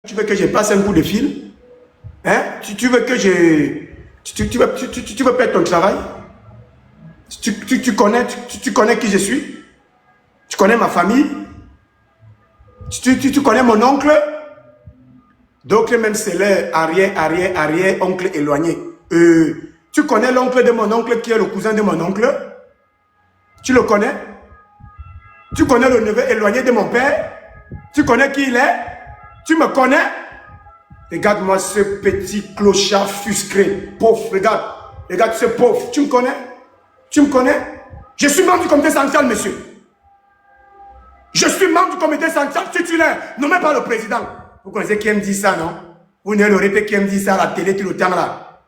Tu veux que je passe un coup de fil? Hein? Tu veux que je... Tu veux perdre ton travail? Tu connais qui je suis? Tu connais ma famille? Tu connais mon oncle? D'autres même c'est leur arrière-oncle éloigné. Tu connais l'oncle de mon oncle qui est le cousin de mon oncle? Tu le connais? Tu connais le neveu éloigné de mon père? Tu connais qui il est? Tu me connais? Regarde-moi ce petit clochard fusqué, pauvre, regarde. Regarde ce pauvre, tu me connais? Tu me connais? Je suis membre du comité central, monsieur. Je suis membre du comité central titulaire, nommé par le président. Vous connaissez qui me dit ça, non? Vous n'avez le répé qui me dit ça à la télé tout le temps, là.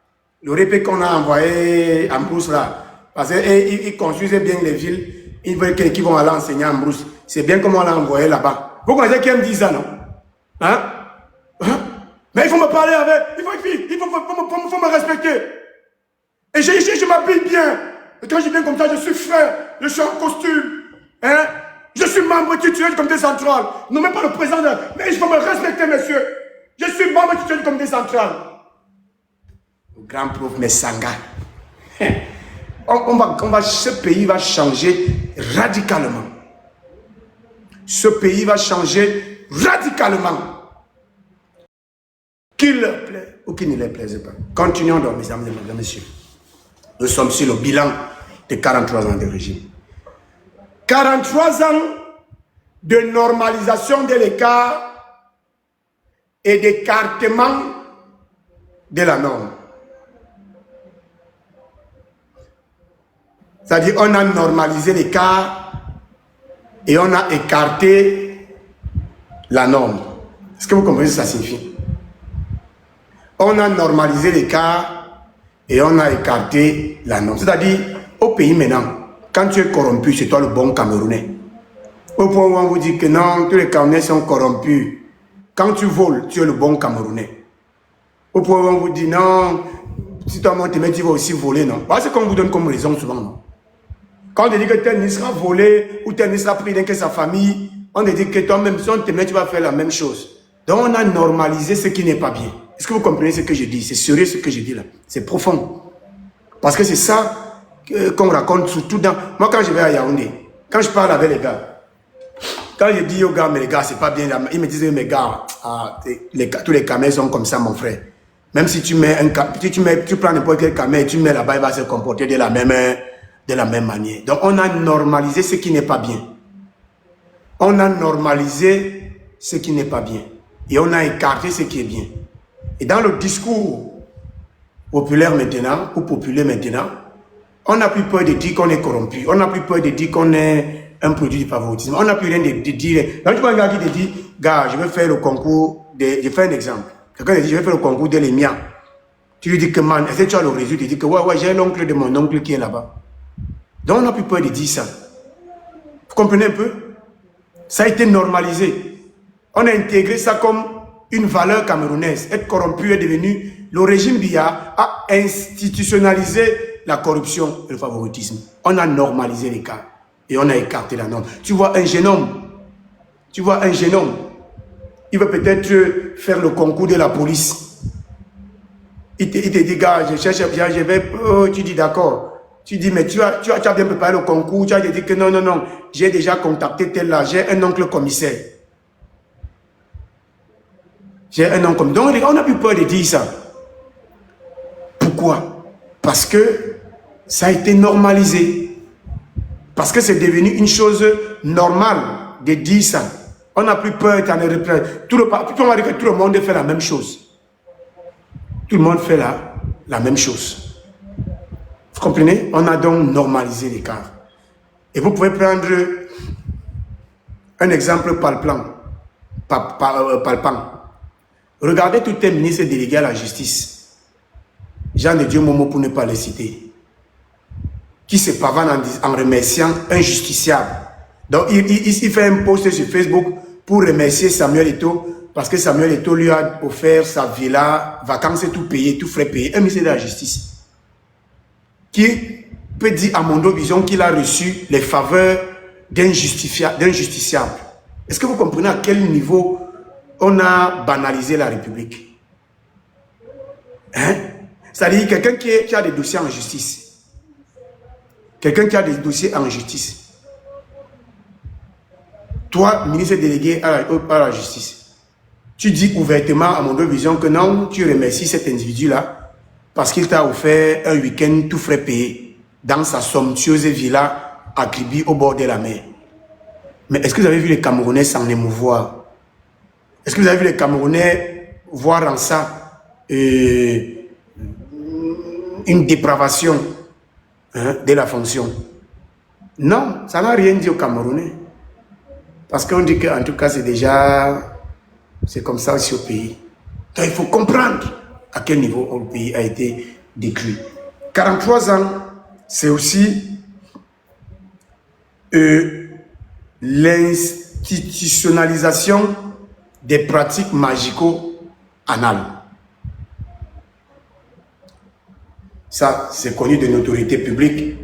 Le répé qu'on a envoyé en Brousse, là. Parce qu'ils construisaient bien les villes. Ils veulent qu'ils vont aller enseigner en Brousse. C'est bien comme on l'a envoyé là-bas. Vous connaissez qui me dit ça, non? Hein? Mais il faut me parler avec. Il faut me respecter. Et je m'habille bien. Et quand je viens comme ça, je suis frais. Je suis en costume. Hein? Je suis membre titulaire du comité central. Non, même pas le président. Mais il faut me respecter, monsieur. Je suis membre titulaire du comité central. Le grand prof Messanga. Ce pays va changer radicalement. Ce pays va changer radicalement. Qu'il leur plaît ou qu'il ne leur plaise pas. Continuons donc, mes amis et mesdames, messieurs. Nous sommes sur le bilan de 43 ans de régime. 43 ans de normalisation de l'écart et d'écartement de la norme. C'est-à-dire on a normalisé l'écart et on a écarté la norme. Est-ce que vous comprenez ce que ça signifie? On a normalisé l'écart et on a écarté la norme. C'est-à-dire, au pays maintenant, quand tu es corrompu, c'est toi le bon Camerounais. Au point où on vous dit que non, tous les Camerounais sont corrompus. Quand tu voles, tu es le bon Camerounais. Au point où on vous dit non, si toi, tu vas aussi voler, non. C'est qu'on vous donne comme raison souvent, non. Quand on te dit que tel ne sera volé ou tel ne sera pris que sa famille, on te dit que toi-même, si on te met, tu vas faire la même chose. Donc, on a normalisé ce qui n'est pas bien. Est-ce que vous comprenez ce que je dis? C'est sérieux ce que je dis là. C'est profond. Parce que c'est ça qu'on raconte surtout dans... Moi, quand je vais à Yaoundé, quand je parle avec les gars, quand je dis aux gars, mais les gars, c'est pas bien, ils me disent, mais gars, tous les camels sont comme ça, mon frère. Même si tu mets tu prends n'importe quel camel, tu mets là-bas, il va se comporter de la même manière. Donc, on a normalisé ce qui n'est pas bien. On a normalisé ce qui n'est pas bien. Et on a écarté ce qui est bien. Et dans le discours populaire maintenant, ou populaire maintenant, on n'a plus peur de dire qu'on est corrompu. On n'a plus peur de dire qu'on est un produit du favoritisme. On n'a plus rien de dire. Quand tu vois un gars qui te dit, gars, je vais faire le concours, je fais un exemple. Quelqu'un te dit, je vais faire le concours de l'EMIA. Tu lui dis que, man, est-ce que tu as le résultat? Tu dis que, ouais, j'ai l'oncle de mon oncle qui est là-bas. Donc, on n'a plus peur de dire ça. Vous comprenez un peu? Ça a été normalisé. On a intégré ça comme une valeur camerounaise. Être corrompu est devenu... Le régime Biya a institutionnalisé la corruption et le favoritisme. On a normalisé les cas et on a écarté la norme. Tu vois un jeune homme, il veut peut-être faire le concours de la police. Il te dit, gars, je vais... Oh, tu dis d'accord. Tu dis, mais tu as bien préparé le concours. Tu as dit que non, j'ai déjà contacté tel là, j'ai un oncle commissaire. J'ai un oncle commissaire. Donc, on n'a plus peur de dire ça. Pourquoi? Parce que ça a été normalisé. Parce que c'est devenu une chose normale de dire ça. On n'a plus peur d'en reprendre. Tout le monde fait la même chose. Tout le monde fait la même chose. Vous comprenez? On a donc normalisé l'écart. Et vous pouvez prendre un exemple palpant. Regardez tous les ministres délégués à la justice. Jean de Dieu Momo pour ne pas les citer. Qui se pavanent en remerciant un justiciable. Donc il fait un post sur Facebook pour remercier Samuel Eto'o parce que Samuel Eto'o lui a offert sa villa, vacances et tout payé, tout frais payé. Un ministre de la justice. Qui peut dire à Mondo Vision qu'il a reçu les faveurs d'un justiciable. Est-ce que vous comprenez à quel niveau on a banalisé la République. Hein? C'est-à-dire quelqu'un qui a des dossiers en justice. Quelqu'un qui a des dossiers en justice. Toi, ministre délégué à la justice, tu dis ouvertement à mon vision que non, tu remercies cet individu-là parce qu'il t'a offert un week-end tout frais payé dans sa somptueuse villa à Kribi au bord de la mer. Mais est-ce que vous avez vu les Camerounais s'en émouvoir? Est-ce que vous avez vu les Camerounais voir en ça une dépravation de la fonction? Non, ça n'a rien dit aux Camerounais. Parce qu'on dit qu'en tout cas, c'est comme ça aussi au pays. Donc il faut comprendre à quel niveau le pays a été décrit. 43 ans, c'est aussi l'institutionnalisation des pratiques magico-anales. Ça, c'est connu de l'autorité publique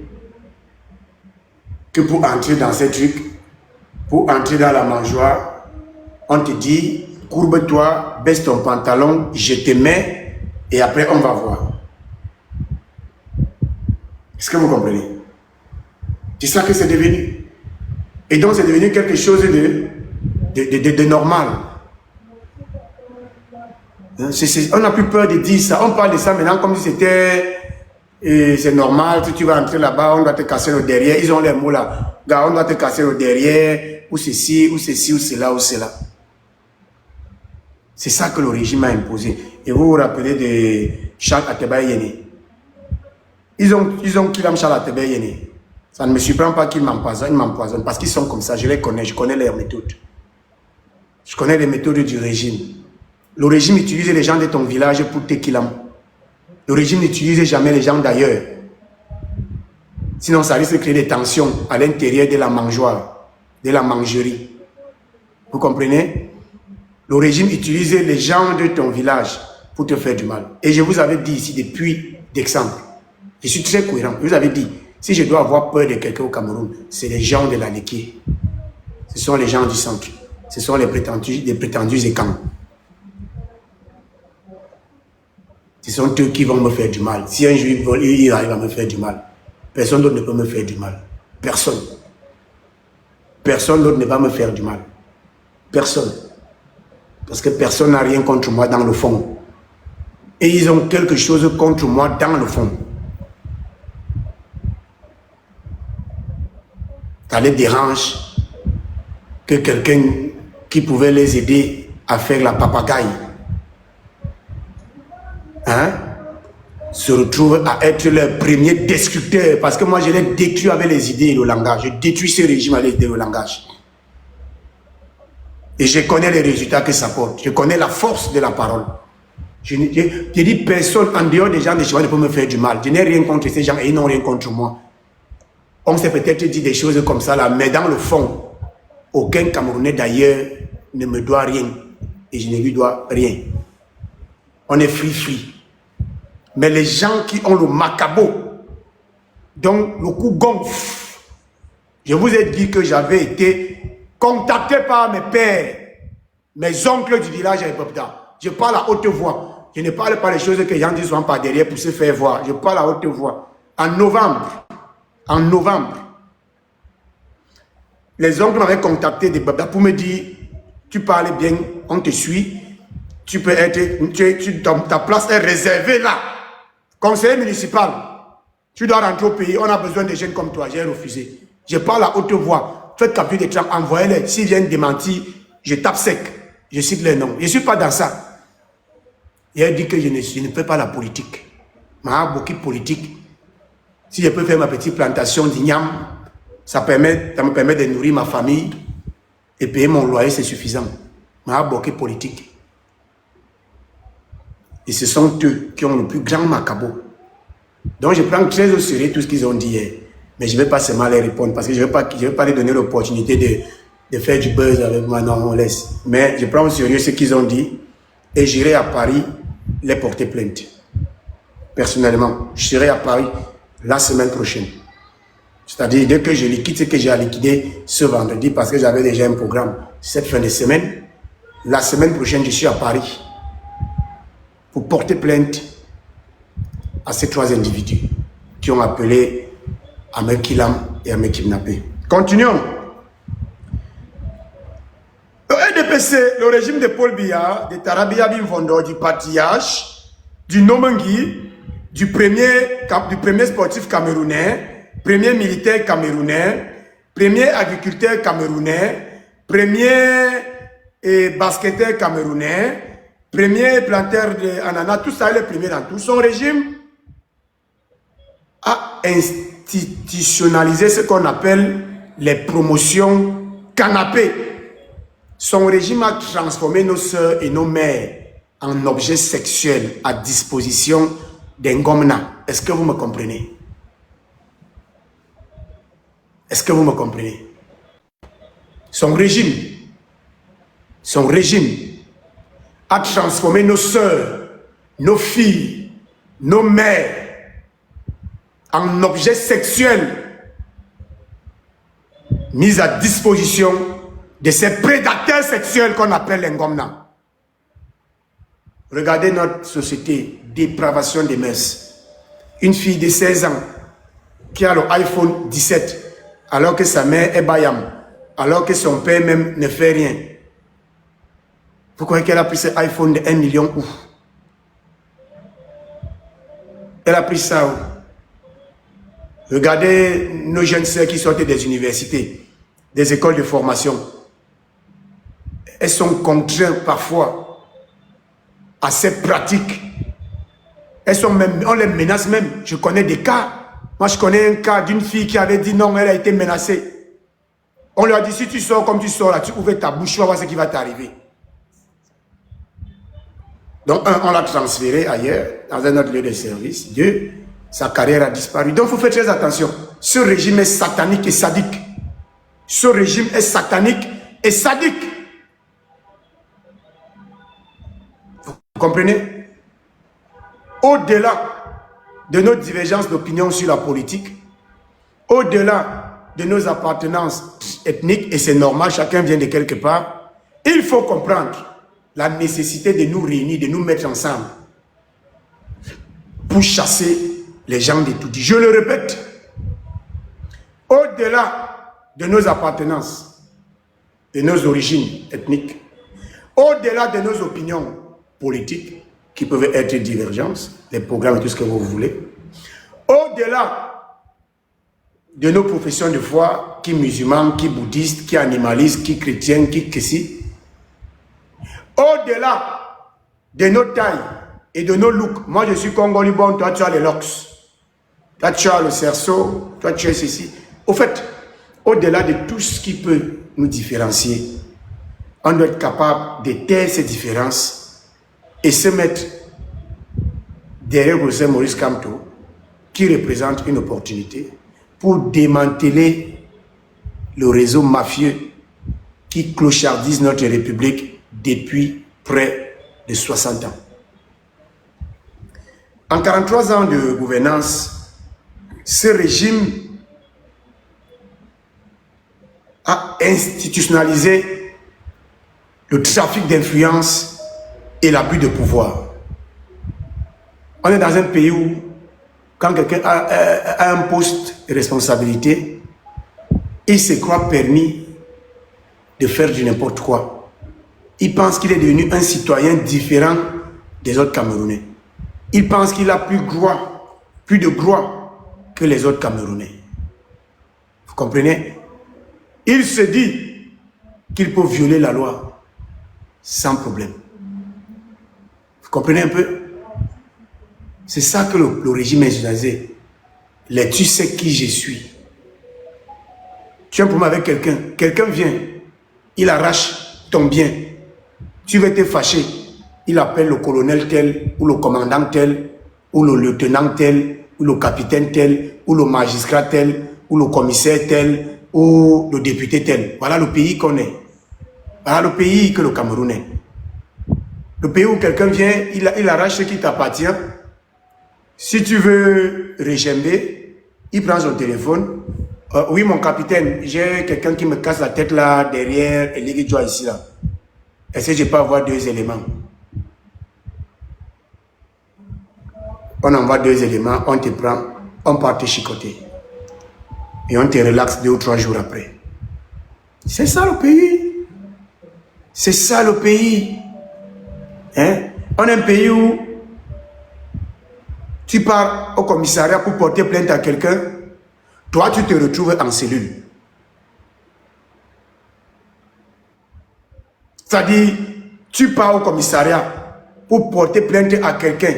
que pour entrer dans ces trucs, pour entrer dans la mangeoire, on te dit, courbe-toi, baisse ton pantalon, je te mets, et après on va voir. Est-ce que vous comprenez? C'est ça que c'est devenu. Et donc c'est devenu quelque chose de normal. On n'a plus peur de dire ça. On parle de ça maintenant comme si c'était... c'est normal, si tu vas entrer là-bas, on doit te casser le derrière. Ils ont les mots là. Gars, on doit te casser le derrière, ou ceci, ou ceci, ou cela, ou cela. C'est ça que le régime a imposé. Et vous vous rappelez de Charles Ateba Yéné. Ils ont killé Charles Ateba Yéné. Ça ne me surprend pas qu'ils m'empoisonnent parce qu'ils sont comme ça. Je les connais, je connais leurs méthodes. Je connais les méthodes du régime. Le régime utilise les gens de ton village pour te killer. Le régime n'utilise jamais les gens d'ailleurs. Sinon, ça risque de créer des tensions à l'intérieur de la mangeoire, de la mangerie. Vous comprenez? Le régime utilise les gens de ton village pour te faire du mal. Et je vous avais dit ici depuis d'exemple. Je suis très cohérent. Je vous avais dit, si je dois avoir peur de quelqu'un au Cameroun, c'est les gens de la Léké. Ce sont les gens du centre. Ce sont les prétendus écans. Ce sont eux qui vont me faire du mal. Si un jour il arrive à me faire du mal, personne d'autre ne peut me faire du mal. Personne. Personne d'autre ne va me faire du mal. Personne. Parce que personne n'a rien contre moi dans le fond. Et ils ont quelque chose contre moi dans le fond. Ça les dérange que quelqu'un qui pouvait les aider à faire la papagaille se retrouve à être leur premier destructeur. Parce que moi, je l'ai détruit avec les idées et le langage. Je détruis ce régime avec les idées et le langage. Et je connais les résultats que ça porte. Je connais la force de la parole. Je dis personne en dehors des gens de chez moi ne peut me faire du mal. Je n'ai rien contre ces gens et ils n'ont rien contre moi. On s'est peut-être dit des choses comme ça là, mais dans le fond, aucun Camerounais d'ailleurs ne me doit rien. Et je ne lui dois rien. On est free. Mais les gens qui ont le macabo, donc le coup gonfle. Je vous ai dit que j'avais été contacté par mes pères, mes oncles du village à Epopda. Je parle à haute voix. Je ne parle pas les choses que les gens disent par derrière pour se faire voir. Je parle à haute voix. En novembre, les oncles m'avaient contacté de Babda pour me dire, tu parles bien, on te suit, tu peux être, ta place est réservée là. Conseiller municipal, tu dois rentrer au pays, on a besoin de jeunes comme toi. J'ai refusé. Je parle à haute voix. Faites capture d'écran, envoyez-les. S'ils viennent démentir, je tape sec. Je cite les noms. Je ne suis pas dans ça. Il a dit que je ne fais pas la politique. Mais beaucoup de politique. Si je peux faire ma petite plantation d'igname, ça me permet de nourrir ma famille et payer mon loyer, c'est suffisant. Mais beaucoup de politique. Et ce sont eux qui ont le plus grand macabo. Donc je prends très au sérieux tout ce qu'ils ont dit hier. Mais je ne vais pas seulement les répondre parce que je ne vais pas les donner l'opportunité de faire du buzz avec moi. Non, on laisse. Mais je prends au sérieux ce qu'ils ont dit et j'irai à Paris les porter plainte. Personnellement, je serai à Paris la semaine prochaine. C'est-à-dire dès que je liquide ce que j'ai à liquider ce vendredi parce que j'avais déjà un programme cette fin de semaine. La semaine prochaine, je suis à Paris pour porter plainte à ces 3 individus qui ont appelé à me kidnapper et à me kidnapper. Continuons. Le EDPC, le régime de Paul Biya, de Tarabia Bimfondo, du patriarche, du Nomengui, du premier sportif camerounais, premier militaire camerounais, premier agriculteur camerounais, premier basketteur camerounais, premier planteur d'ananas, tout ça, il est premier dans tout. Son régime a institutionnalisé ce qu'on appelle les promotions canapé. Son régime a transformé nos sœurs et nos mères en objets sexuels à disposition des Ngomna. Est-ce que vous me comprenez? Est-ce que vous me comprenez? Son régime a transformé nos sœurs, nos filles, nos mères en objets sexuels mis à disposition de ces prédateurs sexuels qu'on appelle les Ngomna. Regardez notre société, dépravation des mœurs. Une fille de 16 ans qui a le iPhone 17 alors que sa mère est Bayam, alors que son père même ne fait rien. Vous croyez qu'elle a pris ce iPhone de 1 million où? Elle a pris ça où? Regardez nos jeunes sœurs qui sortent des universités, des écoles de formation. Elles sont contraintes parfois à ces pratiques. On les menace même. Je connais des cas. Moi, je connais un cas d'une fille qui avait dit non, elle a été menacée. On lui a dit, si tu sors comme tu sors là, tu ouvres ta bouche, tu vas voir ce qui va t'arriver. Donc, on l'a transféré ailleurs, dans un autre lieu de service. 2, sa carrière a disparu. Donc, il faut faire très attention. Ce régime est satanique et sadique. Ce régime est satanique et sadique. Vous comprenez? Au-delà de nos divergences d'opinion sur la politique, au-delà de nos appartenances ethniques, et c'est normal, chacun vient de quelque part, il faut comprendre la nécessité de nous réunir, de nous mettre ensemble pour chasser les gens de tout dit. Je le répète, au-delà de nos appartenances, de nos origines ethniques, au-delà de nos opinions politiques, qui peuvent être divergences, les programmes et tout ce que vous voulez, au-delà de nos professions de foi, qui musulmans, qui bouddhistes, qui animalistes, qui chrétiens, qui si, au-delà de nos tailles et de nos looks. Moi, je suis congolais, bon, toi, tu as les locks. Toi, tu as le cerceau, toi, tu as ceci. Au fait, au-delà de tout ce qui peut nous différencier, on doit être capable de taire ces différences et se mettre derrière José Maurice Kamto, qui représente une opportunité pour démanteler le réseau mafieux qui clochardise notre République depuis près de 60 ans. En 43 ans de gouvernance, ce régime a institutionnalisé le trafic d'influence et l'abus de pouvoir. On est dans un pays où, quand quelqu'un a un poste de responsabilité, il se croit permis de faire du n'importe quoi. Il pense qu'il est devenu un citoyen différent des autres Camerounais. Il pense qu'il a plus de droits que les autres Camerounais. Vous comprenez? Il se dit qu'il peut violer la loi sans problème. Vous comprenez un peu? C'est ça que le régime est utilisé. Tu sais qui je suis. Tu as un problème avec quelqu'un. Quelqu'un vient, il arrache ton bien. Tu vas te fâcher. Il appelle le colonel tel, ou le commandant tel, ou le lieutenant tel, ou le capitaine tel, ou le magistrat tel, ou le commissaire tel, ou le député tel. Voilà le pays qu'on est. Voilà le pays que le Cameroun est. Le pays où quelqu'un vient, il arrache ce qui t'appartient. Si tu veux régember, il prend son téléphone. Oui, mon capitaine, j'ai quelqu'un qui me casse la tête là, derrière, et il doit ici là. Est-ce que je peux avoir 2 éléments? On envoie 2 éléments, on te prend, on part te chicoter. Et on te relaxe 2 ou 3 jours après. C'est ça le pays. C'est ça le pays. Hein? On est un pays où tu pars au commissariat pour porter plainte à quelqu'un, toi tu te retrouves en cellule. C'est-à-dire, tu pars au commissariat pour porter plainte à quelqu'un.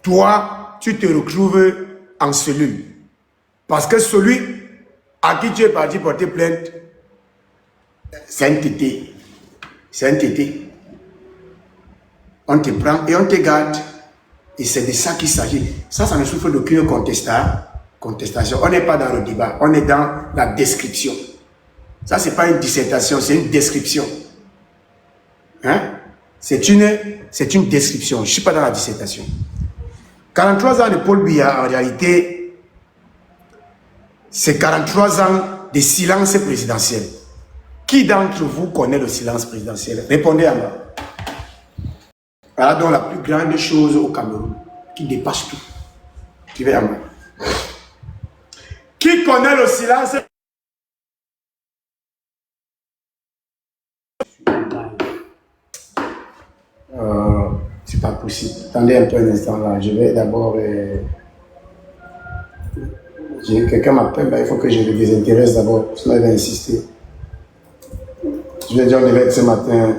Toi, tu te retrouves en cellule. Parce que celui à qui tu es parti porter plainte, c'est un tété. C'est un tété. On te prend et on te garde. Et c'est de ça qu'il s'agit. Ça ne souffre d'aucune contestation. On n'est pas dans le débat. On est dans la description. Ça, ce n'est pas une dissertation, c'est une description. Hein? C'est une description. Je ne suis pas dans la dissertation. 43 ans de Paul Biya, en réalité, c'est 43 ans de silence présidentiel. Qui d'entre vous connaît le silence présidentiel? Répondez à moi. Voilà donc la plus grande chose au Cameroun, qui dépasse tout. Qui va à moi. Qui connaît le silence? C'est pas possible. Attendez un peu un instant là. Je vais d'abord. Quelqu'un m'appelle, il faut que je le désintéresse d'abord. Sinon, il va insister. Je vais dire, on devait être ce matin.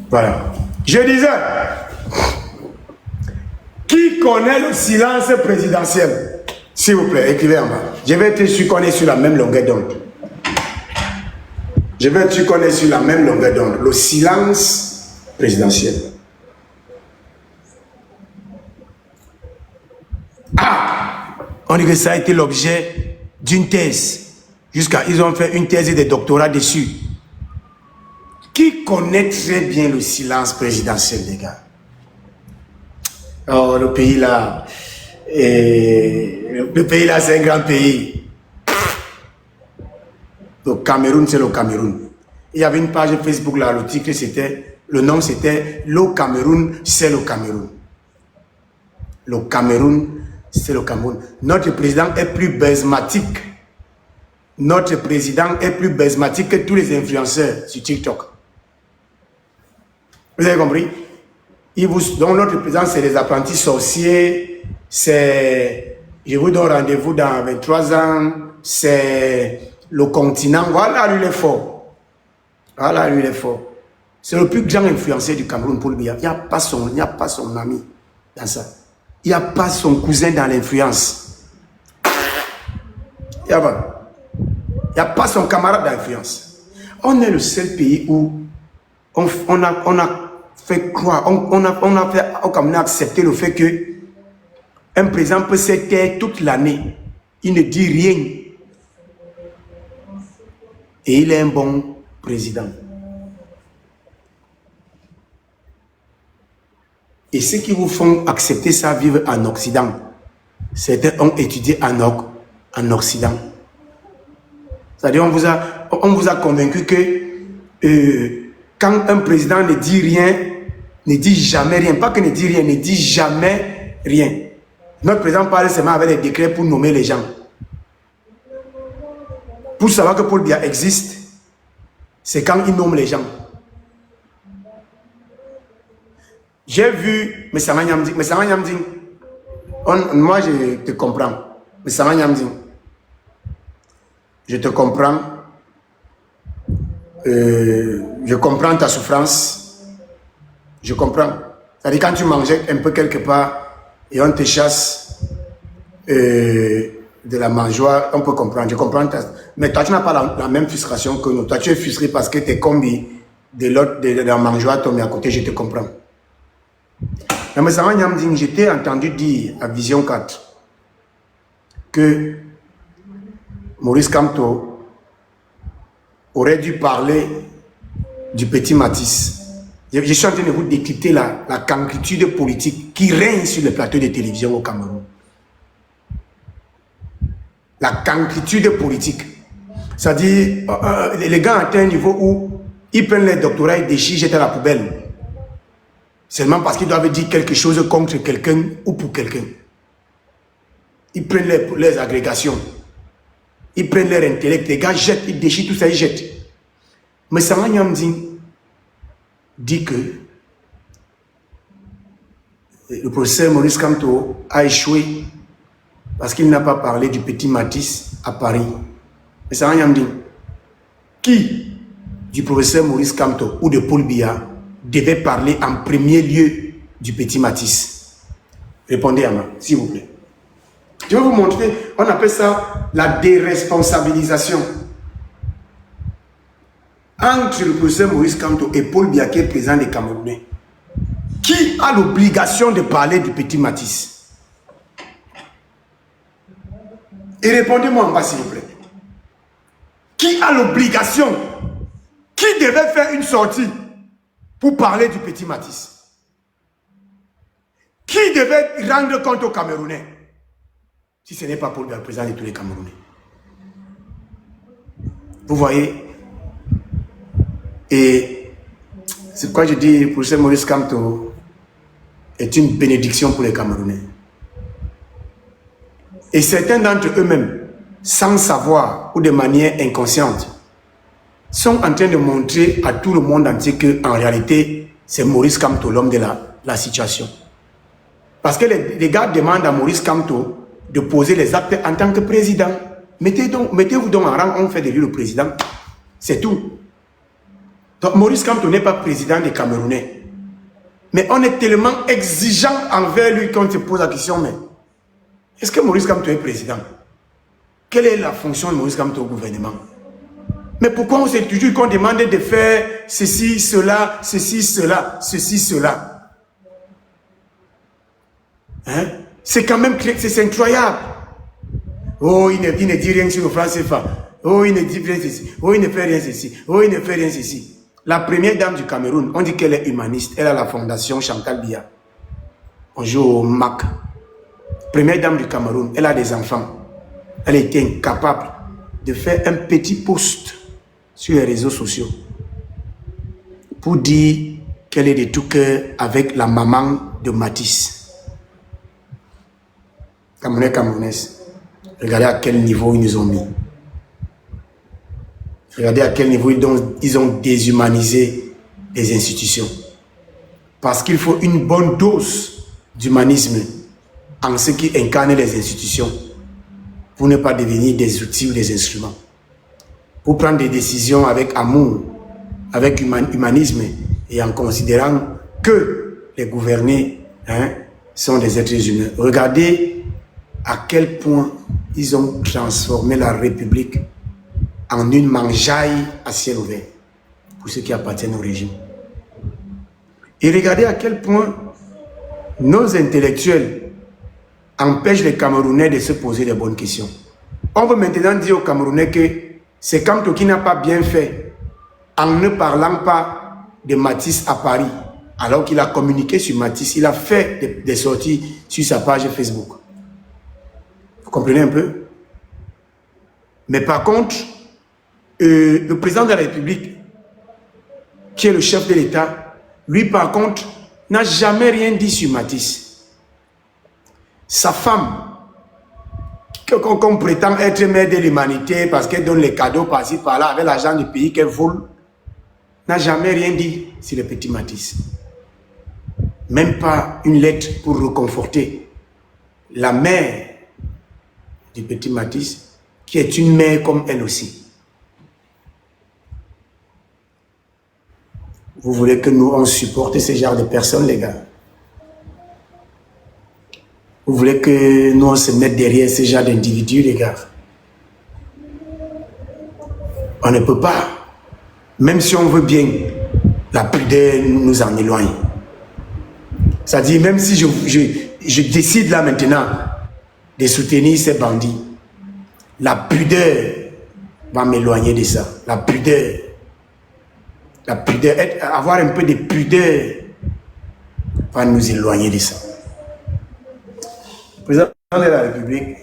Voilà. Je disais, qui connaît le silence présidentiel? S'il vous plaît, écrivez en bas. Je vais être sûr qu'on est sur la même longueur d'onde. Je vais être sûr qu'on est sur la même longueur d'onde. Le silence présidentiel. Ah! On dit que ça a été l'objet d'une thèse. Ils ont fait une thèse et des doctorats dessus. Qui connaît très bien le silence présidentiel, les gars? Oh, le pays là, c'est un grand pays. Le Cameroun, c'est le Cameroun. Il y avait une page Facebook là, le titre c'était, le nom c'était « Le Cameroun, c'est le Cameroun ». Le Cameroun, c'est le Cameroun. Notre président est plus baismatique. Notre président est plus baismatique que tous les influenceurs sur TikTok. Vous avez compris? Donc notre président, c'est les apprentis sorciers, c'est, je vous donne rendez-vous dans 23 ans, c'est le continent. Voilà, lui il est fort. Voilà, lui il est fort. C'est le plus grand influenceur du Cameroun pour le Biya. Il n'y a pas son ami dans ça. Il n'y a pas son cousin dans l'influence. Il n'y a pas son camarade d'influence. On est le seul pays où on a fait croire, on a fait au Cameroun accepter le fait que un président peut se taire toute l'année. Il ne dit rien. Et il est un bon président. Et ceux qui vous font accepter ça, vivre en Occident, certains ont étudié en Occident. C'est-à-dire, on vous a convaincu que quand un président ne dit rien, ne dit jamais rien, pas que ne dit rien, ne dit jamais rien. Notre président parle seulement avec des décrets pour nommer les gens. Pour savoir que Paul Biya existe, c'est quand il nomme les gens. J'ai vu Messama Nyamding. Moi je te comprends. Messama Nyamding, je te comprends. Je comprends ta souffrance. Je comprends. C'est-à-dire quand tu mangeais un peu quelque part et on te chasse de la mangeoire, on peut comprendre. Je comprends. Mais toi, tu n'as pas la même frustration que nous. Toi, tu es frustré parce que tes combis de la mangeoire tombent à côté. Je te comprends. Mais ça m'a dit, j'étais entendu dire à Vision 4 que Maurice Kamto aurait dû parler du petit Matisse. Je suis en train de vous décrypter la cancritude politique qui règne sur le plateau de télévision au Cameroun. La cancritude politique. C'est-à-dire, les gars atteignent un niveau où ils prennent les doctorats et déchirent, jettent à la poubelle. Seulement parce qu'ils doivent dire quelque chose contre quelqu'un ou pour quelqu'un. Ils prennent les agrégations. Ils prennent leur intellect. Les gars jettent, ils déchirent tout ça, ils jettent. Mais Sama Nyamding dit que le professeur Maurice Kamto a échoué parce qu'il n'a pas parlé du petit Matisse à Paris. Mais Sama Nyamding, qui du professeur Maurice Kamto ou de Paul Biya devait parler en premier lieu du petit Matisse? Répondez à moi, s'il vous plaît. Je vais vous montrer, on appelle ça la déresponsabilisation. Entre le professeur Maurice Kamto et Paul Biya, qui est président des Camerounais, qui a l'obligation de parler du petit Matisse? Et répondez-moi en bas, s'il vous plaît. Qui a l'obligation? Qui devait faire une sortie pour parler du petit Matisse? Qui devait rendre compte aux Camerounais? Si ce n'est pas Paul Biya, le président de tous les Camerounais. Vous voyez? Et c'est pourquoi je dis, le professeur Maurice Kamto est une bénédiction pour les Camerounais. Et certains d'entre eux-mêmes, sans savoir ou de manière inconsciente, sont en train de montrer à tout le monde entier qu'en réalité, c'est Maurice Kamto l'homme de la situation. Parce que les gars demandent à Maurice Kamto de poser les actes en tant que président. Mettez-vous donc en rang, on fait de lui le président. C'est tout. Donc Maurice Kamto n'est pas président des Camerounais. Mais on est tellement exigeant envers lui quand on se pose la question, mais est-ce que Maurice Kamto est président? Quelle est la fonction de Maurice Kamto au gouvernement? Mais pourquoi on s'est toujours qu'on demande de faire ceci, cela, ceci, cela, ceci, cela? Hein? C'est quand même, c'est incroyable. Oh, il ne dit rien sur le franc CFA. Oh, il ne dit rien ceci. Oh, il ne fait rien ceci. Oh, il ne fait rien ceci. La première dame du Cameroun, on dit qu'elle est humaniste. Elle a la fondation Chantal Biya. On joue au MAC. Première dame du Cameroun, elle a des enfants. Elle était incapable de faire un petit post sur les réseaux sociaux pour dire qu'elle est de tout cœur avec la maman de Matisse. Camerounais, Camerounaises, regardez à quel niveau ils nous ont mis. Regardez à quel niveau ils ont déshumanisé les institutions. Parce qu'il faut une bonne dose d'humanisme en ce qui incarne les institutions pour ne pas devenir des outils ou des instruments. Pour prendre des décisions avec amour, avec humanisme et en considérant que les gouvernés sont des êtres humains. Regardez à quel point ils ont transformé la République en une mangeaille à ciel ouvert pour ceux qui appartiennent au régime. Et regardez à quel point nos intellectuels empêchent les Camerounais de se poser les bonnes questions. On veut maintenant dire aux Camerounais que c'est Kamto qui n'a pas bien fait en ne parlant pas de Matisse à Paris, alors qu'il a communiqué sur Matisse. Il a fait des sorties sur sa page Facebook. Vous comprenez un peu? Mais par contre, le président de la République, qui est le chef de l'État, lui par contre, n'a jamais rien dit sur Matisse. Sa femme, qu'on prétend être mère de l'humanité parce qu'elle donne les cadeaux par-ci par-là avec l'argent du pays qu'elle vole, n'a jamais rien dit sur le petit Matisse. Même pas une lettre pour réconforter la mère du petit Matisse, qui est une mère comme elle aussi. Vous voulez que nous, on supporte ce genre de personnes, les gars? Vous voulez que nous, on se mette derrière ce genre d'individus, les gars? On ne peut pas. Même si on veut bien, la pudeur nous en éloigne. C'est-à-dire, même si je décide là maintenant de soutenir ces bandits, la pudeur va m'éloigner de ça. La pudeur. La pudeur, avoir un peu de pudeur va nous éloigner de ça. Le président de la République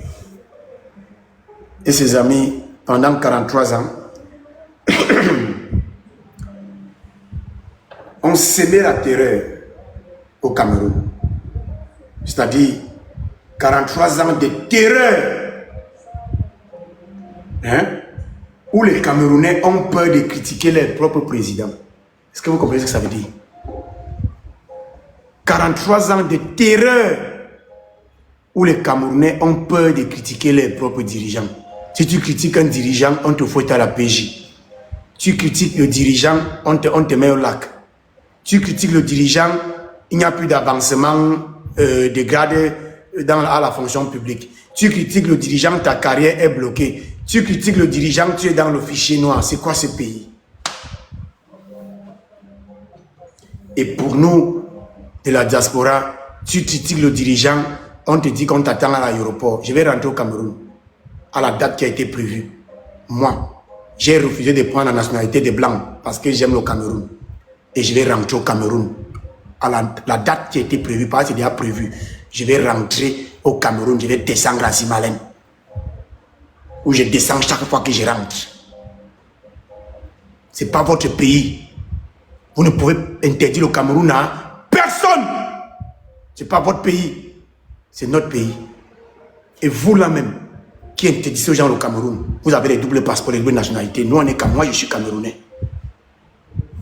et ses amis, pendant 43 ans, ont semé la terreur au Cameroun. C'est-à-dire 43 ans de terreur, hein, où les Camerounais ont peur de critiquer leur propre président. Est-ce que vous comprenez ce que ça veut dire? 43 ans de terreur où les Camerounais ont peur de critiquer leurs propres dirigeants. Si tu critiques un dirigeant, on te fouette à la PJ. Tu critiques le dirigeant, on te met au lac. Tu critiques le dirigeant, il n'y a plus d'avancement de grade à la fonction publique. Tu critiques le dirigeant, ta carrière est bloquée. Tu critiques le dirigeant, tu es dans le fichier noir. C'est quoi ce pays? Et pour nous, de la diaspora, tu critiques le dirigeant, on te dit qu'on t'attend à l'aéroport. Je vais rentrer au Cameroun à la date qui a été prévue. Moi, j'ai refusé de prendre la nationalité des Blancs parce que j'aime le Cameroun. Et je vais rentrer au Cameroun à la date qui a été prévue, parce que c'est déjà prévu. Je vais rentrer au Cameroun, je vais descendre à Simalène, où je descends chaque fois que je rentre. Ce n'est pas votre pays. Vous ne pouvez interdire le Cameroun à personne. Ce n'est pas votre pays. C'est notre pays. Et vous là même, qui interdisez aux gens le Cameroun, vous avez les doubles passeports, les doubles nationalités. Nous, on est comme moi, je suis Camerounais.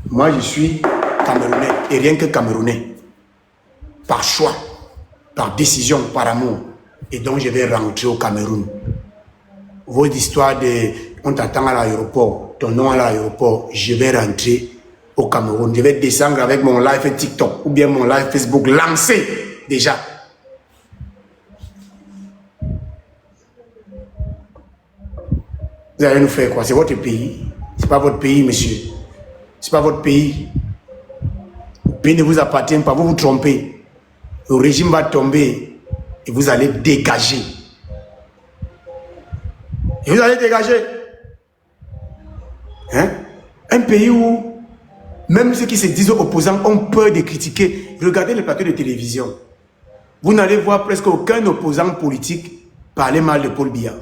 Moi, je suis Camerounais et rien que Camerounais. Par choix, par décision, par amour. Et donc, je vais rentrer au Cameroun. Vos histoires de on t'attend à l'aéroport, ton nom à l'aéroport, je vais rentrer au Cameroun. Je vais descendre avec mon live TikTok ou bien mon live Facebook lancé déjà. Vous allez nous faire quoi? C'est votre pays. C'est pas votre pays, monsieur. C'est pas votre pays. Le pays ne vous appartient pas. Vous vous trompez. Le régime va tomber et vous allez dégager. Et vous allez dégager. Hein? Un pays où même ceux qui se disent opposants ont peur de critiquer. Regardez les plateaux de télévision. Vous n'allez voir presque aucun opposant politique parler mal de Paul Biya.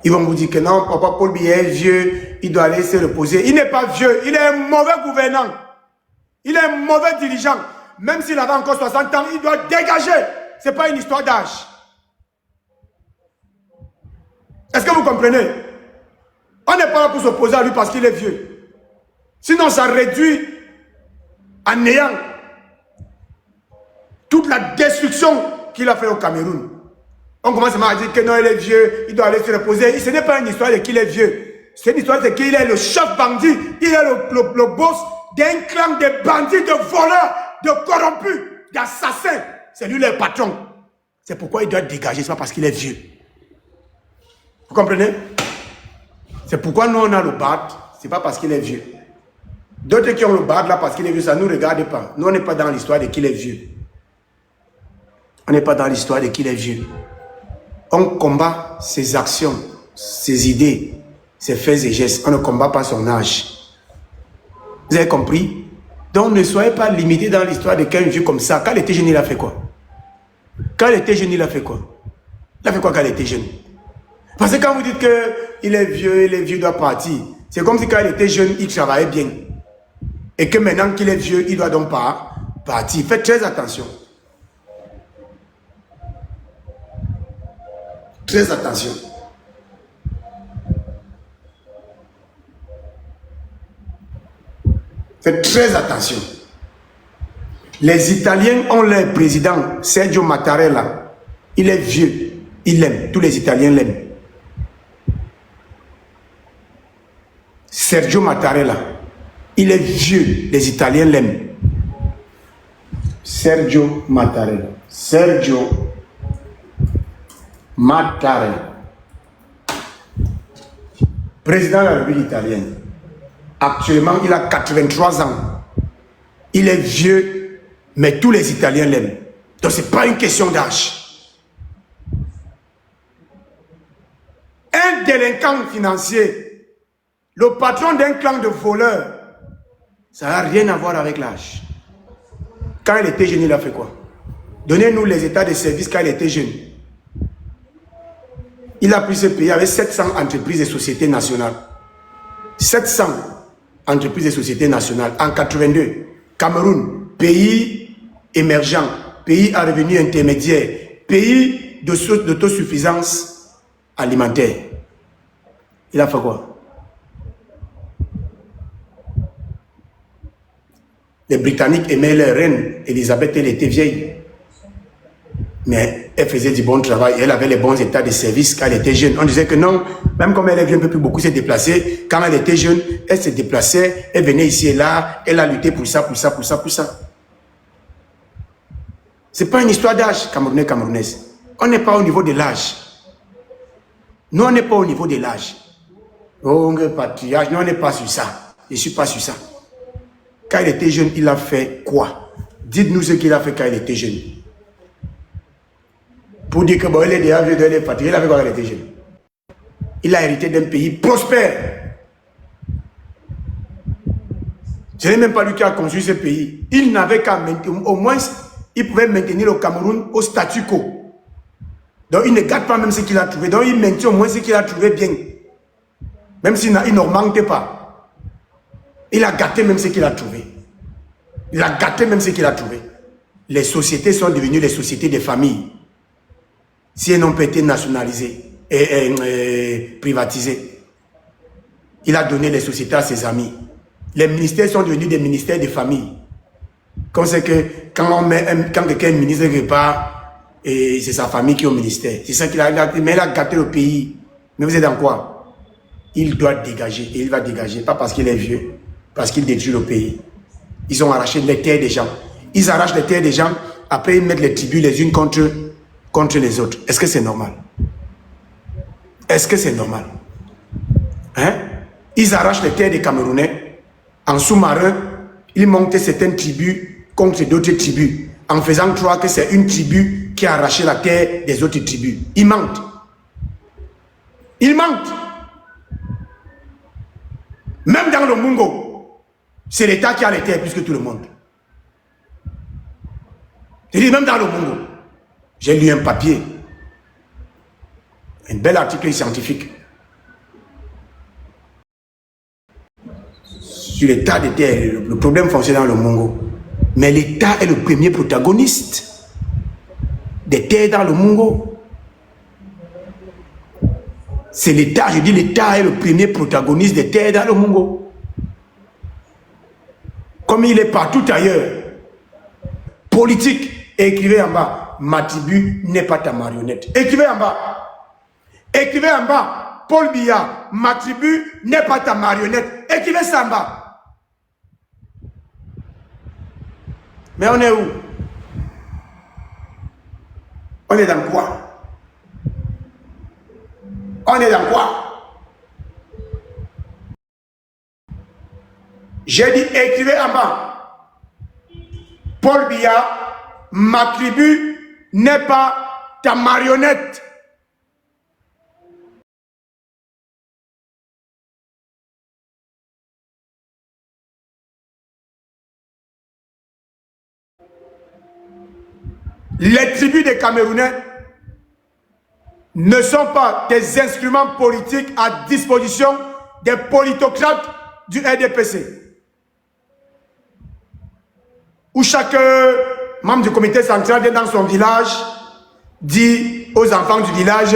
Ils vont vous dire que non, papa Paul Biya est vieux, il doit aller se reposer. Il n'est pas vieux, il est un mauvais gouvernant. Il est un mauvais dirigeant. Même s'il avait encore 60 ans, il doit dégager. Ce n'est pas une histoire d'âge. Est-ce que vous comprenez? On n'est pas là pour s'opposer à lui parce qu'il est vieux. Sinon, ça réduit à néant toute la destruction qu'il a fait au Cameroun. On commence à dire que non, il est vieux, il doit aller se reposer. Ce n'est pas une histoire de qu'il est vieux. C'est une histoire de qu'il est le chef bandit, il est le boss d'un clan de bandits, de voleurs, de corrompus, d'assassins. C'est lui le patron. C'est pourquoi il doit dégager, ce n'est pas parce qu'il est vieux. Vous comprenez? C'est pourquoi nous on a le bad, ce n'est pas parce qu'il est vieux. D'autres qui ont le bad là parce qu'il est vieux, ça ne nous regarde pas. Nous on n'est pas dans l'histoire de qu'il est vieux. On n'est pas dans l'histoire de qu'il est vieux. On combat ses actions, ses idées, ses faits et gestes. On ne combat pas son âge. Vous avez compris? Donc ne soyez pas limité dans l'histoire de qu'un vieux comme ça. Quand il était jeune, il a fait quoi? Quand il était jeune, il a fait quoi? Il a fait quoi quand il était jeune? Parce que quand vous dites qu'il est vieux, il doit partir. C'est comme si quand il était jeune, il travaillait bien. Et que maintenant qu'il est vieux, il doit donc pas partir. Faites très attention. Très attention. Faites très attention. Les Italiens ont leur président, Sergio Mattarella. Il est vieux. Il l'aime. Tous les Italiens l'aiment. Sergio Mattarella. Il est vieux. Les Italiens l'aiment. Sergio Mattarella. Sergio Mattarella. Président de la République italienne. Actuellement, il a 83 ans. Il est vieux, mais tous les Italiens l'aiment. Donc, ce n'est pas une question d'âge. Un délinquant financier, le patron d'un clan de voleurs, Ça n'a rien à voir avec l'âge. Quand il était jeune, il a fait quoi? Donnez-nous les états de service quand il était jeune. Il a pris ce pays avec 700 entreprises et sociétés nationales. 700 entreprises et sociétés nationales en 82. Cameroun, pays émergent, pays à revenus intermédiaires, pays d'autosuffisance alimentaire. Il a fait quoi? Les Britanniques aimaient leur reine. Elisabeth, elle était vieille. Mais elle faisait du bon travail. Elle avait les bons états de service quand elle était jeune. On disait que non, même comme elle est vieille, un peu plus beaucoup se déplacer. Quand elle était jeune, elle se déplaçait, elle venait ici et là, elle a lutté pour ça, pour ça, pour ça, pour ça. Ce n'est pas une histoire d'âge, Camerounais, Camerounaises. On n'est pas au niveau de l'âge. Nous, on n'est pas au niveau de l'âge. Oh, patriarche, non, on n'est pas sur ça. Je ne suis pas sur ça. Quand il était jeune, il a fait quoi? Dites-nous ce qu'il a fait quand il était jeune. Pour dire que bon, il est déjà vieux, il est fatigué, il a fait quoi quand il était jeune? Il a hérité d'un pays prospère. Ce n'est même pas lui qui a construit ce pays. Il n'avait qu'à maintenir, au moins, il pouvait maintenir le Cameroun au statu quo. Donc il ne gâte pas même ce qu'il a trouvé. Donc il maintient au moins ce qu'il a trouvé bien. Même s'il ne manquait pas. Il a gâté même ce qu'il a trouvé. Il a gâté même ce qu'il a trouvé. Les sociétés sont devenues les sociétés des familles. Si elles n'ont pas été nationalisées et privatisées. Il a donné les sociétés à ses amis. Les ministères sont devenus des ministères des familles. Comme c'est que quand quelqu'un est ministre quelque part, et c'est sa famille qui est au ministère. C'est ça qu'il a gâté. Mais il a gâté le pays. Mais vous êtes dans quoi? Il doit dégager. Et il va dégager. Pas parce qu'il est vieux. Parce qu'il détruit le pays. Ils ont arraché les terres des gens. Ils arrachent les terres des gens. Après, ils mettent les tribus les unes contre les autres. Est-ce que c'est normal? Est-ce que c'est normal? Hein? Ils arrachent les terres des Camerounais. En sous-marin, ils montent certaines tribus contre d'autres tribus. En faisant croire que c'est une tribu qui a arraché la terre des autres tribus. Ils mentent. Ils mentent. Même dans le Mungo, c'est l'État qui a les terres plus que tout le monde. C'est-à-dire même dans le Mungo. J'ai lu un papier, un bel article scientifique sur l'état des terres. Le problème fonctionne dans le Mungo. Mais l'État est le premier protagoniste des terres dans le Mungo. C'est l'État, je dis l'État est le premier protagoniste des terres dans le Mungo. Comme il est partout ailleurs. Politique, écrivez en bas, ma tribu n'est pas ta marionnette. Écrivez en bas. Écrivez en bas, Paul Biya, ma tribu n'est pas ta marionnette. Écrivez ça en bas. Mais on est où? On est dans quoi? On est dans quoi? J'ai dit écrivez en bas. Paul Biya, ma tribu n'est pas ta marionnette. Les tribus des Camerounais ne sont pas des instruments politiques à disposition des politocrates du RDPC. Où chaque membre du comité central vient dans son village, dit aux enfants du village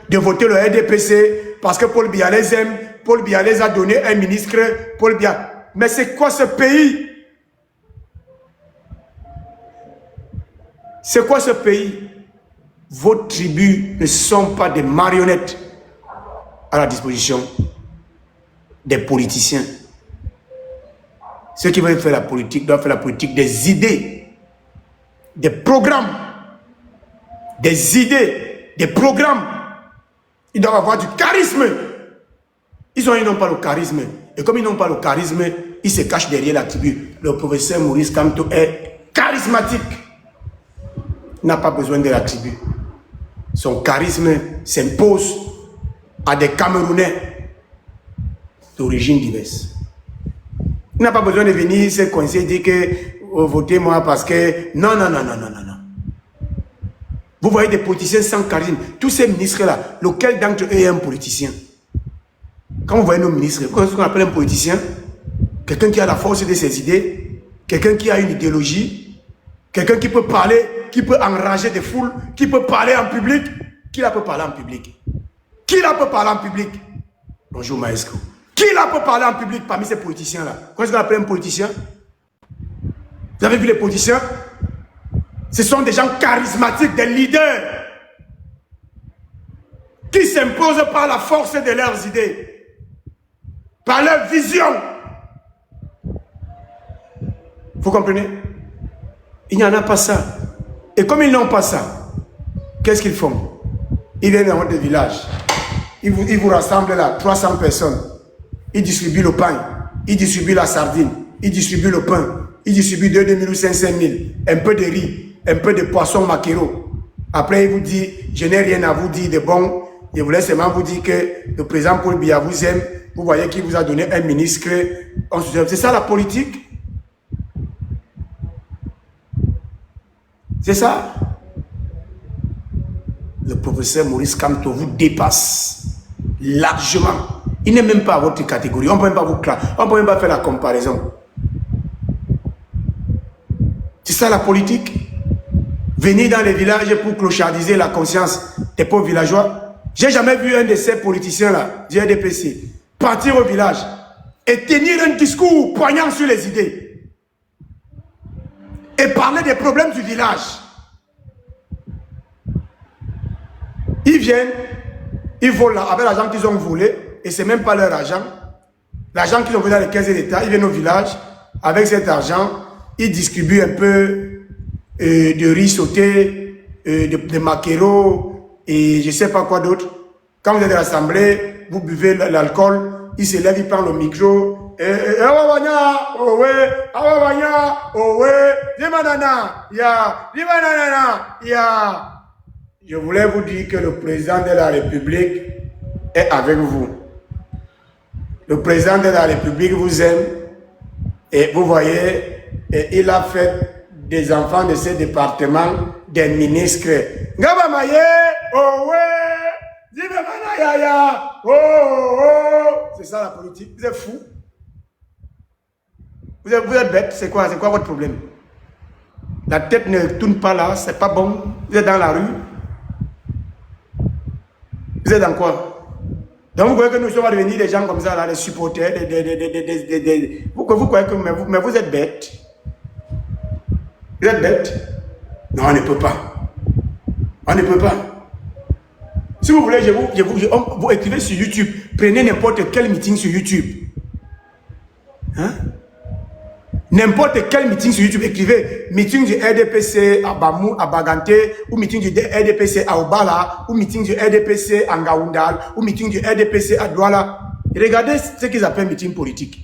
de voter le RDPC parce que Paul Biya les aime, Paul Biya les a donné un ministre, Paul Biya. Mais c'est quoi ce pays? C'est quoi ce pays? Vos tribus ne sont pas des marionnettes à la disposition des politiciens. Ceux qui veulent faire la politique doivent faire la politique des idées, des programmes, des idées, des programmes. Ils doivent avoir du charisme. Ils n'ont pas le charisme. Et comme ils n'ont pas le charisme, ils se cachent derrière la tribu. Le professeur Maurice Kamto est charismatique. Il n'a pas besoin de la tribu. Son charisme s'impose à des Camerounais d'origine diverse. Il n'a pas besoin de venir se coincer et dire que votez moi parce que... Non, non, non, non, non, non, non. Vous voyez des politiciens sans charisme. Tous ces ministres-là, lequel d'entre eux est un politicien? Quand vous voyez nos ministres, vous savez ce qu'on appelle un politicien? Quelqu'un qui a la force de ses idées, quelqu'un qui a une idéologie, quelqu'un qui peut parler, qui peut enrager des foules, qui peut parler en public. Qui là peut parler en public? Qui là peut parler en public? Bonjour Maestro. Qui là peut parler en public parmi ces politiciens-là? Qu'est-ce qu'on appelle un politicien? Vous avez vu les politiciens? Ce sont des gens charismatiques, des leaders qui s'imposent par la force de leurs idées, par leur vision. Vous comprenez? Il n'y en a pas ça. Et comme ils n'ont pas ça, qu'est-ce qu'ils font? Ils viennent dans votre village. Ils vous rassemblent là, 300 personnes. Ils distribuent le pain, ils distribuent la sardine, ils distribuent le pain, ils distribuent 2 000 ou 5 000, un peu de riz, un peu de poisson maquereau. Après, il vous dit, je n'ai rien à vous dire de bon. Je voulais seulement vous dire que le président Paul Biya vous aime. Vous voyez qu'il vous a donné un ministre. C'est ça la politique? C'est ça? Le professeur Maurice Kamto vous dépasse largement. Il n'est même pas à votre catégorie. On ne peut même pas vous classer. On ne peut même pas faire la comparaison. C'est ça la politique? Venir dans les villages pour clochardiser la conscience des pauvres villageois. J'ai jamais vu un de ces politiciens-là, du RDPC, partir au village et tenir un discours poignant sur les idées. Et parler des problèmes du village. Ils viennent, ils volent là, avec l'argent qu'ils ont volé, et ce n'est même pas leur argent. L'argent qu'ils ont volé dans les caisses de l'État, ils viennent au village, avec cet argent, ils distribuent un peu de riz sauté, de maquereau, et je ne sais pas quoi d'autre. Quand vous êtes à l'Assemblée, vous buvez l'alcool, ils se lèvent, ils prennent le micro, oh ouais, oh ouais, ya. Je voulais vous dire que le président de la République est avec vous. Le président de la République vous aime et vous voyez, et il a fait des enfants de ce département des ministres. C'est ça la politique. Vous êtes fous. Vous êtes bêtes. C'est quoi votre problème? La tête ne tourne pas là, c'est pas bon. Vous êtes dans la rue. Vous êtes dans quoi? Donc vous croyez que nous sommes devenir des gens comme ça, là, des supporters, vous croyez que... Mais vous êtes bêtes. Vous êtes bêtes? Non, on ne peut pas. On ne peut pas. Si vous voulez, vous écrivez sur YouTube. Prenez n'importe quel meeting sur YouTube. Hein? N'importe quel meeting sur YouTube, écrivez meeting du RDPC à Bamou, à Bagante, ou meeting du RDPC à Obala, ou meeting du RDPC à Ngaoundal, ou meeting du RDPC à Douala. Regardez ce qu'ils appellent meeting politique.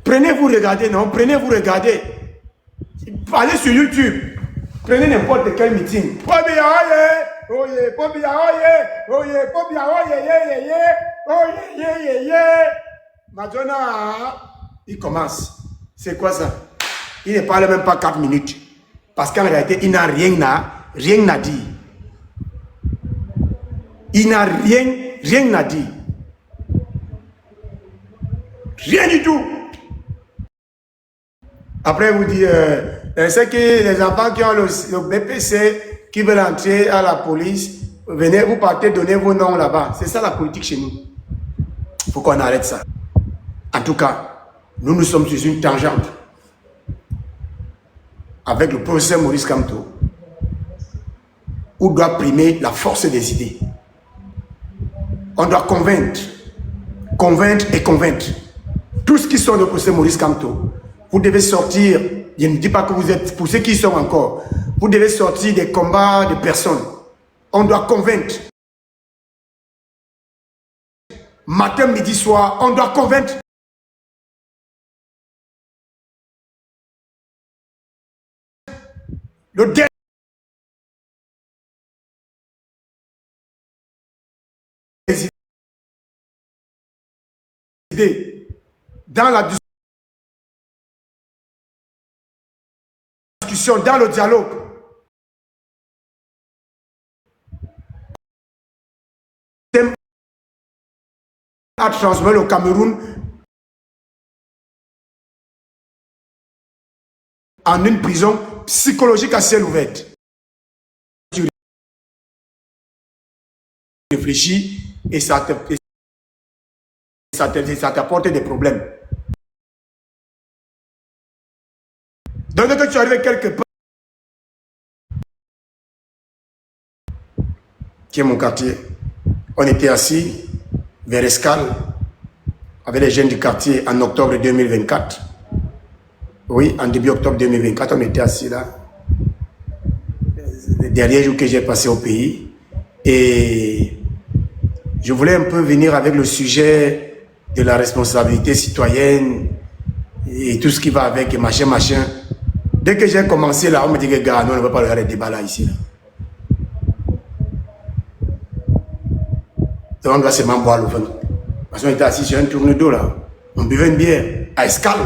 Prenez-vous regarder, non? Prenez-vous regarder. Allez sur YouTube. Prenez n'importe quel meeting. Madonna, il commence. C'est quoi ça? Il ne parle même pas 4 minutes. Parce qu'en réalité, il n'a rien à dire. Il n'a rien à dire. Rien du tout. Après, vous dites, c'est que les enfants qui ont le BPC, qui veulent entrer à la police, venez, vous partez, donnez vos noms là-bas. C'est ça la politique chez nous. Il faut qu'on arrête ça. En tout cas, nous sommes sur une tangente avec le professeur Maurice Kamto, où doit primer la force des idées. On doit convaincre et convaincre. Tous ceux qui sont le professeur Maurice Kamto, vous devez sortir, je ne dis pas que vous êtes, pour ceux qui sont encore, vous devez sortir des combats de personnes. On doit convaincre. Matin, midi, soir, on doit convaincre. Le idées dans la discussion, dans le dialogue. A transformé le Cameroun en une prison psychologique à ciel ouvert. Tu réfléchis et ça t'apporte des problèmes. Donc quand tu arrives quelque part, qui est mon quartier, on était assis vers Escale avec les jeunes du quartier en octobre 2024. Oui, en début octobre 2024, on était assis là. Le dernier jour que j'ai passé au pays. Et je voulais un peu venir avec le sujet de la responsabilité citoyenne et tout ce qui va avec, et machin. Dès que j'ai commencé là, on me dit que gars, non, on ne va pas regarder le débat là, ici. Là. Donc on doit seulement boire le vin. Parce qu'on était assis sur un tourne d'eau là. On buvait une bière à Escale.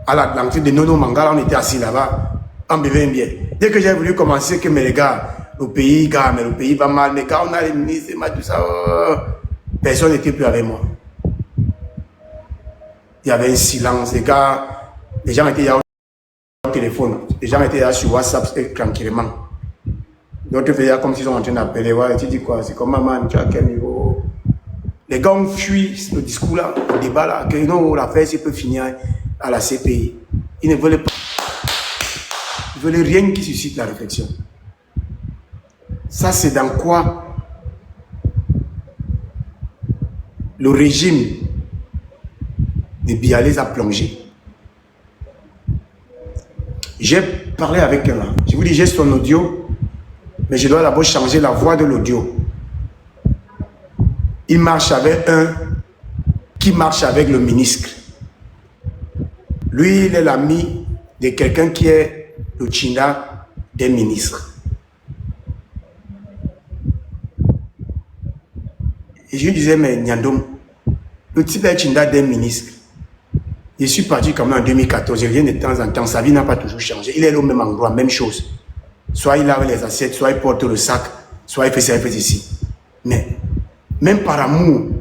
À l'entrée de Nono Mangala, on était assis là-bas. On buvait une bière. Dès que j'ai voulu commencer, que mais les gars, le pays va mal, mais quand on a les ministres, tout ça, personne n'était plus avec moi. Il y avait un silence, les gars, les gens étaient là au téléphone, les gens étaient là sur WhatsApp tranquillement. D'autres faisaient comme s'ils sont en train d'appeler, ouais, tu dis quoi, c'est comme maman, tu as quel niveau? Les gars ont fui le discours là, le débat là, que non, l'affaire peut finir à la CPI. Ils ne veulent pas. Ils veulent rien qui suscite la réflexion. Ça, c'est dans quoi le régime de Biya les a plongé. J'ai parlé avec un là. Je vous dis, j'ai son audio, mais je dois d'abord changer la voix de l'audio. Il marche avec un qui marche avec le ministre. Lui, il est l'ami de quelqu'un qui est le Tchinda des ministres. Et je lui disais, mais Nyandom, le type est Tchinda des ministres. Je suis parti comme en 2014, je viens de temps en temps, sa vie n'a pas toujours changé. Il est au même endroit, même chose. Soit il lave les assiettes, soit il porte le sac, soit il fait ça, il fait ceci. Mais, même par amour,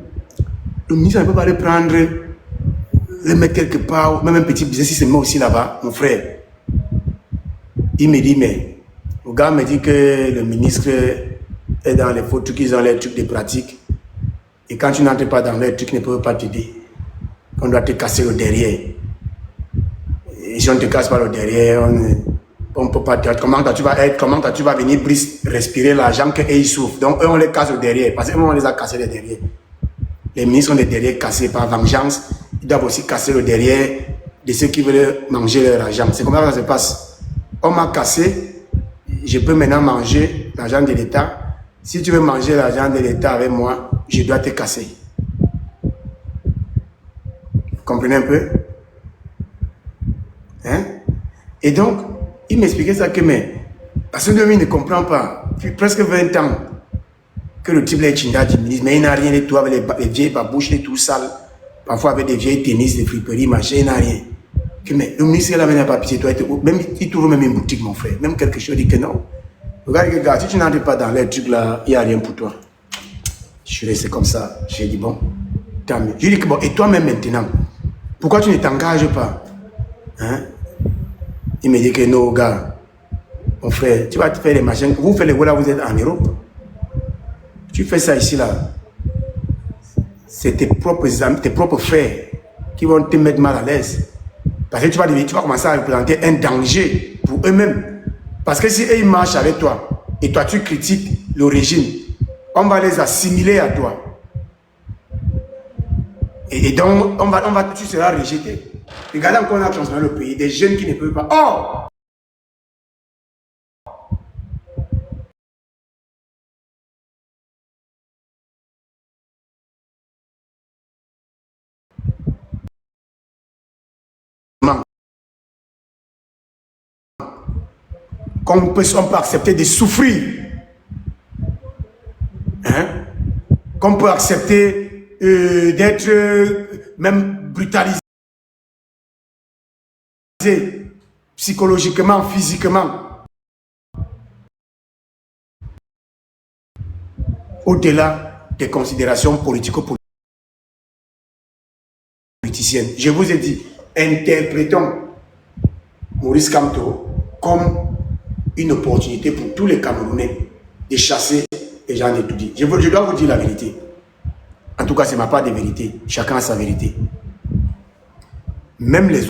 le ministre ne peut pas le prendre, le mettre quelque part, même un petit business, si c'est moi aussi là-bas, mon frère. Il me dit, mais, le gars me dit que le ministre est dans les faux trucs, ils ont les trucs de pratique. Et quand tu n'entres pas dans les trucs, ils ne peuvent pas t'aider. On doit te casser le derrière. Et si on ne te casse pas le derrière, on ne peut pas te... Comment tu vas venir respirer l'argent qu'ils souffrent. Donc eux, on les casse le derrière. Parce qu'eux, on les a cassés le derrière. Les ministres ont les derrière cassés par vengeance. Ils doivent aussi casser le derrière de ceux qui veulent manger leur argent. C'est comme ça que ça se passe. On m'a cassé, je peux maintenant manger l'argent de l'État. Si tu veux manger l'argent de l'État avec moi, je dois te casser. Vous comprenez un peu? Hein? Et donc, il m'expliquait ça que, mais, parce que lui, il ne comprend pas. Depuis presque 20 ans que le type est Tchinda du ministre, mais il n'a rien de tout avec les vieilles babouches, les tout sales, parfois avec des vieilles tennis, des friperies, machin, il n'a rien. Que, mais le ministre, là, n'a pas pitié, toi, même, il trouve même une boutique, mon frère, même quelque chose, il dit que non. Regarde, si tu n'entres pas dans les trucs là, il n'y a rien pour toi. Je suis resté comme ça, j'ai dit bon, tant mieux. Je lui dis que bon, et toi-même maintenant, pourquoi tu ne t'engages pas? Hein? Il me dit que non, gars, mon frère, tu vas te faire les machins. Vous faites les voilà, vous êtes en Europe. Tu fais ça ici, là. C'est tes propres amis, tes propres frères qui vont te mettre mal à l'aise. Parce que tu vas commencer à représenter un danger pour eux-mêmes. Parce que si eux, ils marchent avec toi, et toi, tu critiques le régime, on va les assimiler à toi. Et donc, tu seras rejeté. Regardez encore, on a transformé le pays, des jeunes qui ne peuvent pas. Oh! Qu'on peut accepter de souffrir. Hein? Qu'on peut accepter d'être même brutalisé psychologiquement, physiquement. Au-delà des considérations politico-politiciennes. Je vous ai dit, interprétons Maurice Kamto comme une opportunité pour tous les Camerounais de chasser les gens d'étudier. Je dois vous dire la vérité. En tout cas, ce n'est ma part de vérité. Chacun a sa vérité. Même les